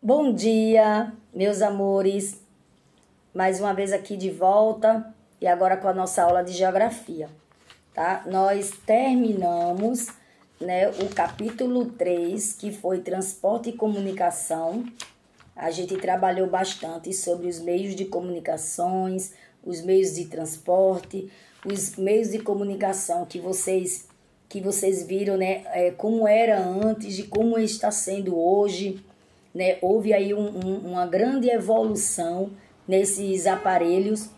Bom dia, meus amores. Mais uma vez aqui de volta e agora com a nossa aula de geografia, tá? Nós terminamos, o capítulo 3, que foi transporte e comunicação. A gente trabalhou bastante sobre os meios de comunicações, os meios de transporte, os meios de comunicação que vocês viram, como era antes e como está sendo hoje. Houve aí uma grande evolução nesses aparelhos.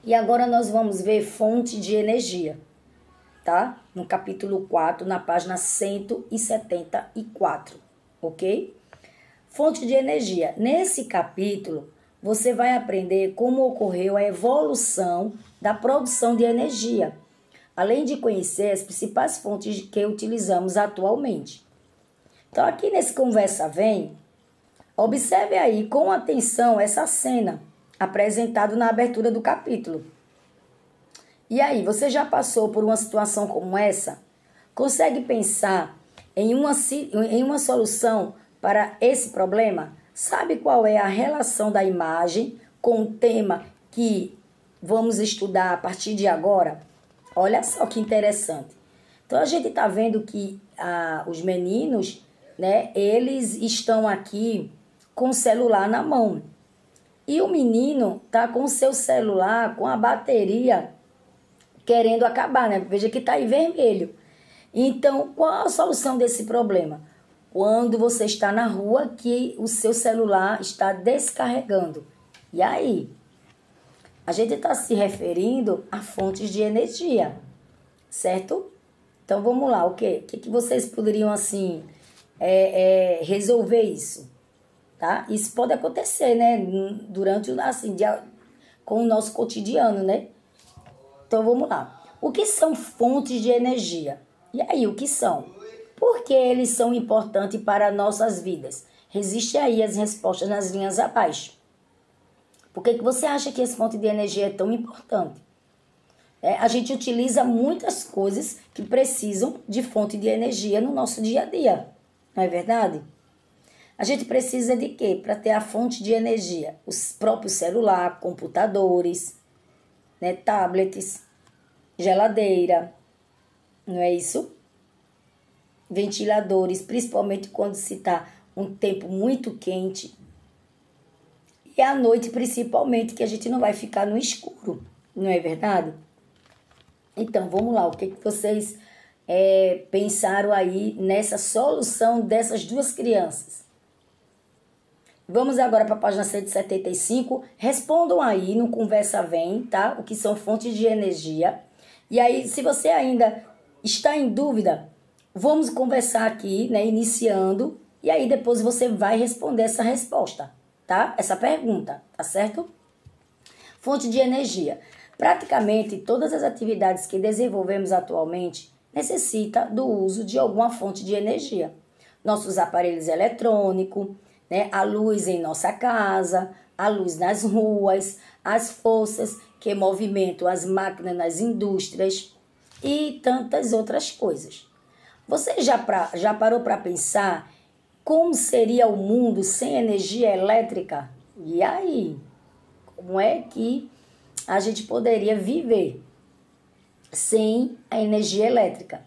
E agora nós vamos ver fonte de energia, tá? No capítulo 4, na página 174, ok? Fonte de energia. Nesse capítulo, você vai aprender como ocorreu a evolução da produção de energia, além de conhecer as principais fontes que utilizamos atualmente. Então, aqui nesse Conversa Vem, observe aí com atenção essa cena apresentada na abertura do capítulo. E aí, você já passou por uma situação como essa? Consegue pensar em uma solução para esse problema? Sabe qual é a relação da imagem com o tema que vamos estudar a partir de agora? Olha só que interessante. Então, a gente está vendo que os meninos, eles estão aqui com o celular na mão. E o menino tá com o seu celular, com a bateria querendo acabar, Veja que tá aí vermelho. Então, qual a solução desse problema? Quando você está na rua que o seu celular está descarregando. E aí? A gente está se referindo a fontes de energia, certo? Então, vamos lá, o quê? O que vocês poderiam, assim, resolver isso, tá? Isso pode acontecer, durante, assim, com o nosso cotidiano, Então, vamos lá. O que são fontes de energia? E aí, o que são? Por que eles são importantes para nossas vidas? Existem aí as respostas nas linhas abaixo. Por que você acha que essa fonte de energia é tão importante? A gente utiliza muitas coisas que precisam de fonte de energia no nosso dia a dia. Não é verdade? A gente precisa de quê? Para ter a fonte de energia. Os próprios celular, computadores, tablets, geladeira, não é isso? Ventiladores, principalmente quando se está um tempo muito quente. E à noite, principalmente, que a gente não vai ficar no escuro, não é verdade? Então, vamos lá, o que vocês pensaram aí nessa solução dessas duas crianças? Vamos agora para a página 175. Respondam aí no Conversa Vem, tá? O que são fontes de energia. E aí, se você ainda está em dúvida, vamos conversar aqui, iniciando. E aí, depois você vai responder essa resposta, tá? Essa pergunta, tá certo? Fonte de energia. Praticamente todas as atividades que desenvolvemos atualmente necessitam do uso de alguma fonte de energia. Nossos aparelhos eletrônicos, a luz em nossa casa, a luz nas ruas, as forças que movimentam as máquinas nas indústrias e tantas outras coisas. Você já parou para pensar como seria o mundo sem energia elétrica? E aí? Como é que a gente poderia viver sem a energia elétrica?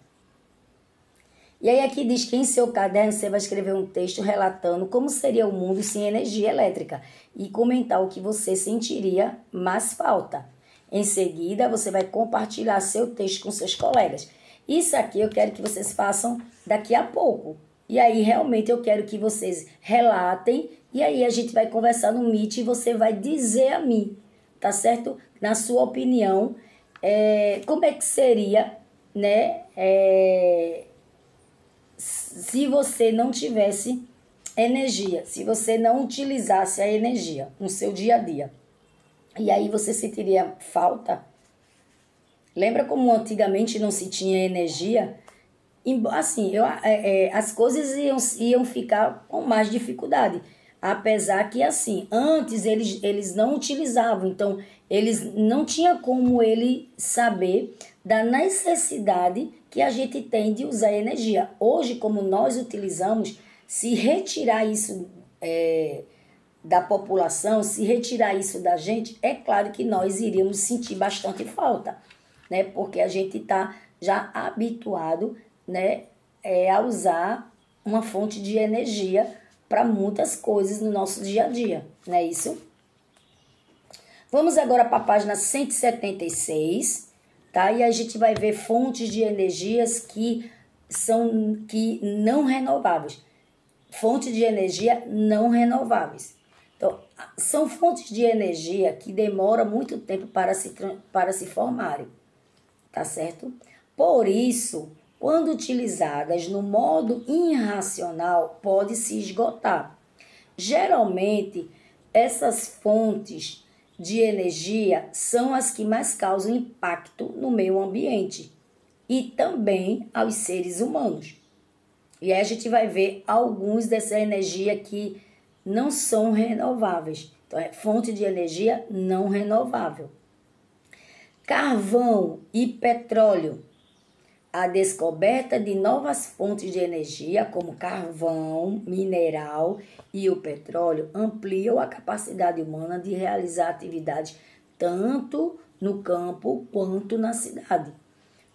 E aí aqui diz que em seu caderno você vai escrever um texto relatando como seria o mundo sem energia elétrica e comentar o que você sentiria mais falta. Em seguida, você vai compartilhar seu texto com seus colegas. Isso aqui eu quero que vocês façam daqui a pouco. E aí realmente eu quero que vocês relatem e aí a gente vai conversar no Meet e você vai dizer a mim, tá certo? Na sua opinião, como é que seria, se você não tivesse energia, se você não utilizasse a energia no seu dia a dia. E aí você sentiria falta? Lembra como antigamente não se tinha energia? Assim, as coisas iam ficar com mais dificuldade. Apesar que, assim, antes eles não utilizavam. Então, eles não tinham como ele saber da necessidade que a gente tem de usar energia. Hoje, como nós utilizamos, se retirar isso da população, se retirar isso da gente, é claro que nós iríamos sentir bastante falta, né? Porque a gente está já habituado, né, a usar uma fonte de energia para muitas coisas no nosso dia a dia, não é isso? Vamos agora para a página 176, tá? E a gente vai ver fontes de energias que não renováveis. Fontes de energia não renováveis. Então, são fontes de energia que demoram muito tempo para se formarem, tá certo? Por isso, quando utilizadas no modo irracional, pode se esgotar. Geralmente, essas fontes de energia são as que mais causam impacto no meio ambiente e também aos seres humanos. E aí a gente vai ver alguns dessa energia que não são renováveis. Então, é fonte de energia não renovável. Carvão e petróleo. A descoberta de novas fontes de energia, como carvão, mineral e o petróleo, ampliam a capacidade humana de realizar atividades tanto no campo quanto na cidade.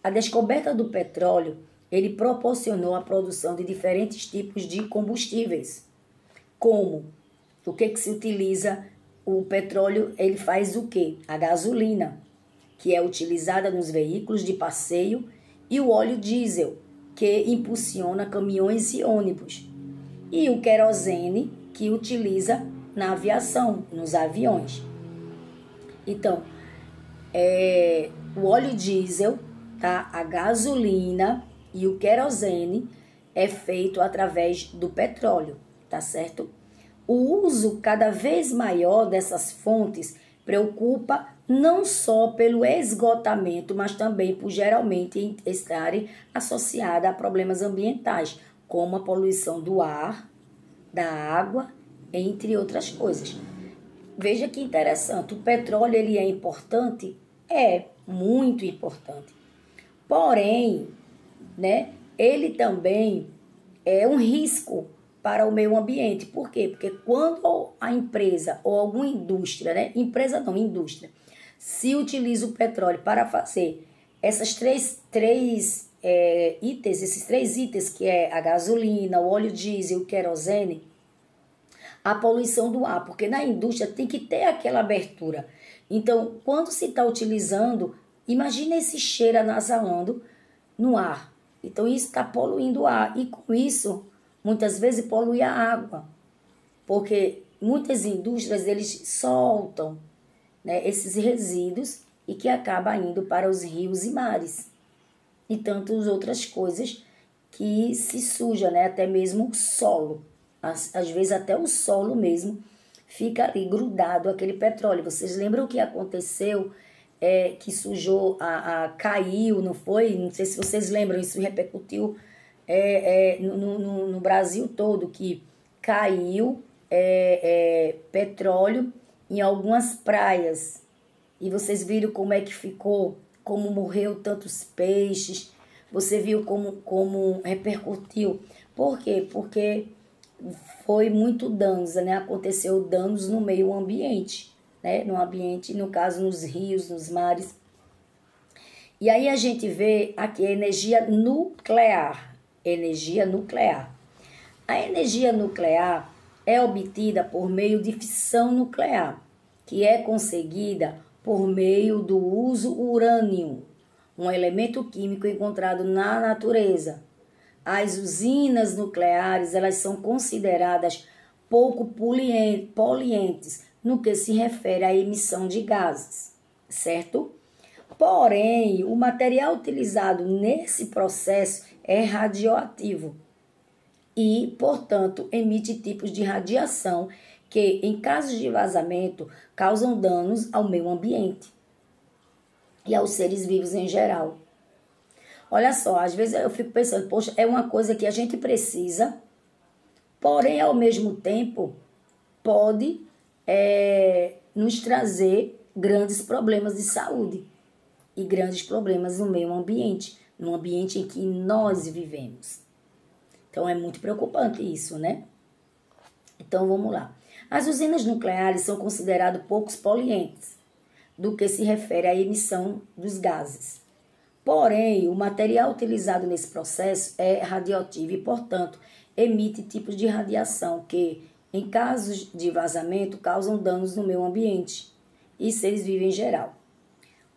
A descoberta do petróleo, ele proporcionou a produção de diferentes tipos de combustíveis. Como? O que se utiliza? O petróleo, ele faz o quê? A gasolina, que é utilizada nos veículos de passeio, e o óleo diesel, que impulsiona caminhões e ônibus. E o querosene, que utiliza na aviação, nos aviões. Então, o óleo diesel, tá? A gasolina e o querosene é feito através do petróleo, tá certo? O uso cada vez maior dessas fontes preocupa não só pelo esgotamento, mas também por geralmente estarem associadas a problemas ambientais, como a poluição do ar, da água, entre outras coisas. Veja que interessante, o petróleo ele é importante? É muito importante. Porém, né, ele também é um risco para o meio ambiente. Por quê? Porque quando a empresa ou alguma indústria, né, indústria, se utiliza o petróleo para fazer esses três itens, que é a gasolina, o óleo diesel e o querosene, a poluição do ar, porque na indústria tem que ter aquela abertura. Então, quando se está utilizando, imagina esse cheiro anasalando no ar. Então, isso está poluindo o ar. E com isso, muitas vezes polui a água. Porque muitas indústrias, eles soltam, né, esses resíduos e que acaba indo para os rios e mares. E tantas outras coisas que se suja, né, até mesmo o solo. Às vezes até o solo mesmo fica ali grudado aquele petróleo. Vocês lembram o que aconteceu? Que sujou, caiu, não foi? Não sei se vocês lembram, isso repercutiu no Brasil todo, que caiu petróleo em algumas praias. E vocês viram como é que ficou, como morreu tantos peixes. Você viu como repercutiu. Por quê? Porque foi muito danos, né? Aconteceu danos no meio ambiente, né? No ambiente, no caso, nos rios, nos mares. E aí a gente vê aqui a energia nuclear. Energia nuclear. A energia nuclear é obtida por meio de fissão nuclear, que é conseguida por meio do uso urânio, um elemento químico encontrado na natureza. As usinas nucleares, elas são consideradas pouco poluentes no que se refere à emissão de gases, certo? Porém, o material utilizado nesse processo é radioativo e, portanto, emite tipos de radiação que, em casos de vazamento, causam danos ao meio ambiente e aos seres vivos em geral. Olha só, às vezes eu fico pensando, poxa, é uma coisa que a gente precisa, porém, ao mesmo tempo, pode nos trazer grandes problemas de saúde e grandes problemas no meio ambiente, no ambiente em que nós vivemos. Então, é muito preocupante isso, né? Então, vamos lá. As usinas nucleares são consideradas poucos poluentes do que se refere à emissão dos gases. Porém, o material utilizado nesse processo é radioativo e, portanto, emite tipos de radiação que, em casos de vazamento, causam danos no meio ambiente e seres vivos em geral.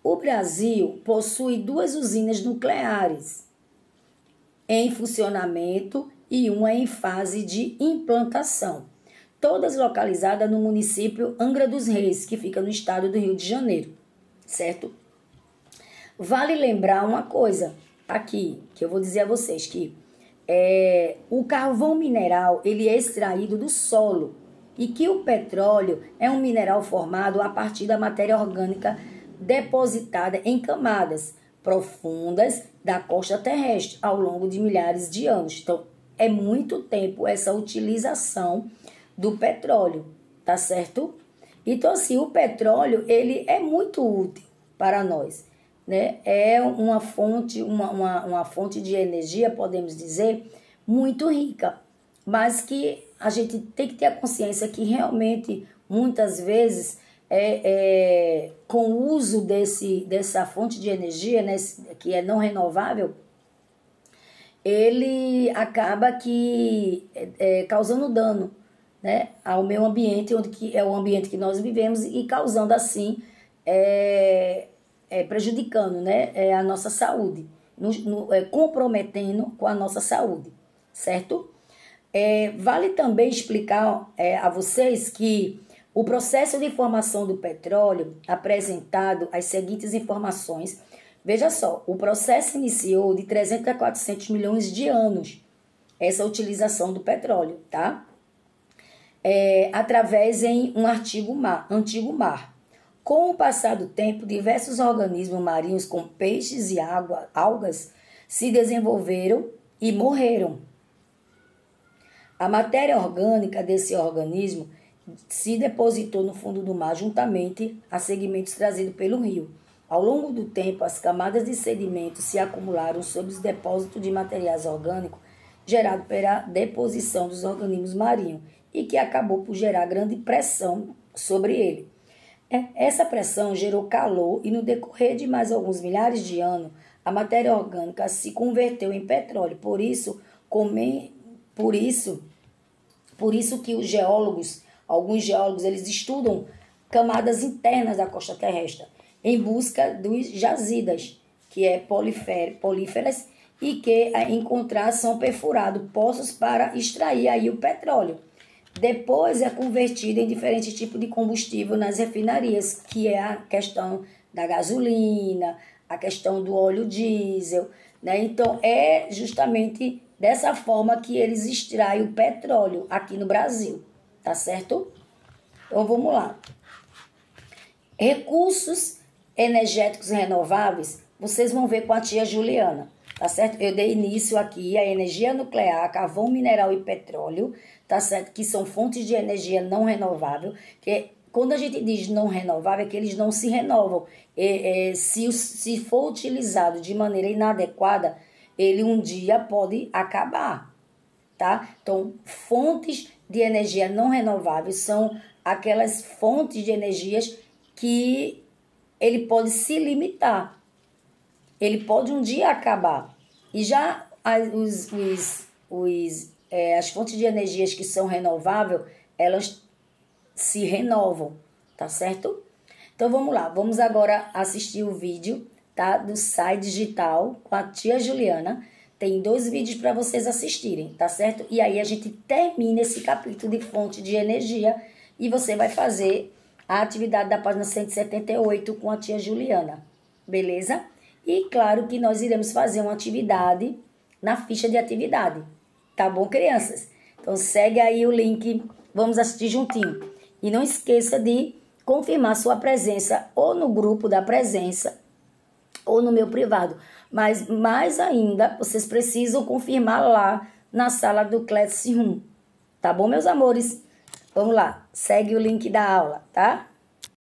O Brasil possui 2 usinas nucleares em funcionamento e uma em fase de implantação, todas localizadas no município Angra dos Reis, que fica no estado do Rio de Janeiro, certo? Vale lembrar uma coisa aqui, que eu vou dizer a vocês, que o carvão mineral ele é extraído do solo e que o petróleo é um mineral formado a partir da matéria orgânica depositada em camadas profundas da costa terrestre ao longo de milhares de anos. Então, é muito tempo essa utilização do petróleo, tá certo? Então, assim, o petróleo, ele é muito útil para nós, né? É uma fonte, uma fonte de energia, podemos dizer, muito rica, mas que a gente tem que ter a consciência que realmente, muitas vezes, com o uso dessa fonte de energia, né, que é não renovável, ele acaba causando dano, né, ao meio ambiente, onde que é o ambiente que nós vivemos, e causando assim, prejudicando, né, a nossa saúde, comprometendo com a nossa saúde, certo? Vale também explicar a vocês que o processo de formação do petróleo apresentado as seguintes informações. Veja só, o processo iniciou de 300 a 400 milhões de anos, essa utilização do petróleo, tá? Através em um antigo mar. Com o passar do tempo, diversos organismos marinhos com peixes e algas se desenvolveram e morreram. A matéria orgânica desse organismo se depositou no fundo do mar juntamente a sedimentos trazidos pelo rio. Ao longo do tempo, as camadas de sedimentos se acumularam sobre os depósitos de materiais orgânicos gerados pela deposição dos organismos marinhos e que acabou por gerar grande pressão sobre ele. Essa pressão gerou calor e no decorrer de mais alguns milhares de anos, a matéria orgânica se converteu em petróleo. Por isso que alguns geólogos, eles estudam camadas internas da costa terrestre em busca dos jazidas, que é políferas, e que encontrar são perfurados poços para extrair aí o petróleo. Depois é convertido em diferentes tipos de combustível nas refinarias, que é a questão da gasolina, a questão do óleo diesel, né? Então, é justamente dessa forma que eles extraem o petróleo aqui no Brasil, tá certo? Então, vamos lá. Recursos energéticos renováveis, vocês vão ver com a tia Juliana, tá certo? Eu dei início aqui à energia nuclear, carvão mineral e petróleo, tá certo? Que são fontes de energia não renovável, que quando a gente diz não renovável, é que eles não se renovam. Se for utilizado de maneira inadequada, ele um dia pode acabar, tá? Então, fontes de energia não renováveis são aquelas fontes de energias que ele pode se limitar. Ele pode um dia acabar. E já as fontes de energias que são renováveis, elas se renovam, tá certo? Então, vamos lá. Vamos agora assistir o vídeo, tá? Do Sai Digital com a tia Juliana. Tem 2 vídeos para vocês assistirem, tá certo? E aí a gente termina esse capítulo de fonte de energia e você vai fazer a atividade da página 178 com a tia Juliana, beleza? E claro que nós iremos fazer uma atividade na ficha de atividade, tá bom, crianças? Então segue aí o link, vamos assistir juntinho. E não esqueça de confirmar sua presença ou no grupo da presença ou no meu privado. Mas mais ainda, vocês precisam confirmar lá na sala do Classroom, tá bom, meus amores? Vamos lá, segue o link da aula, tá?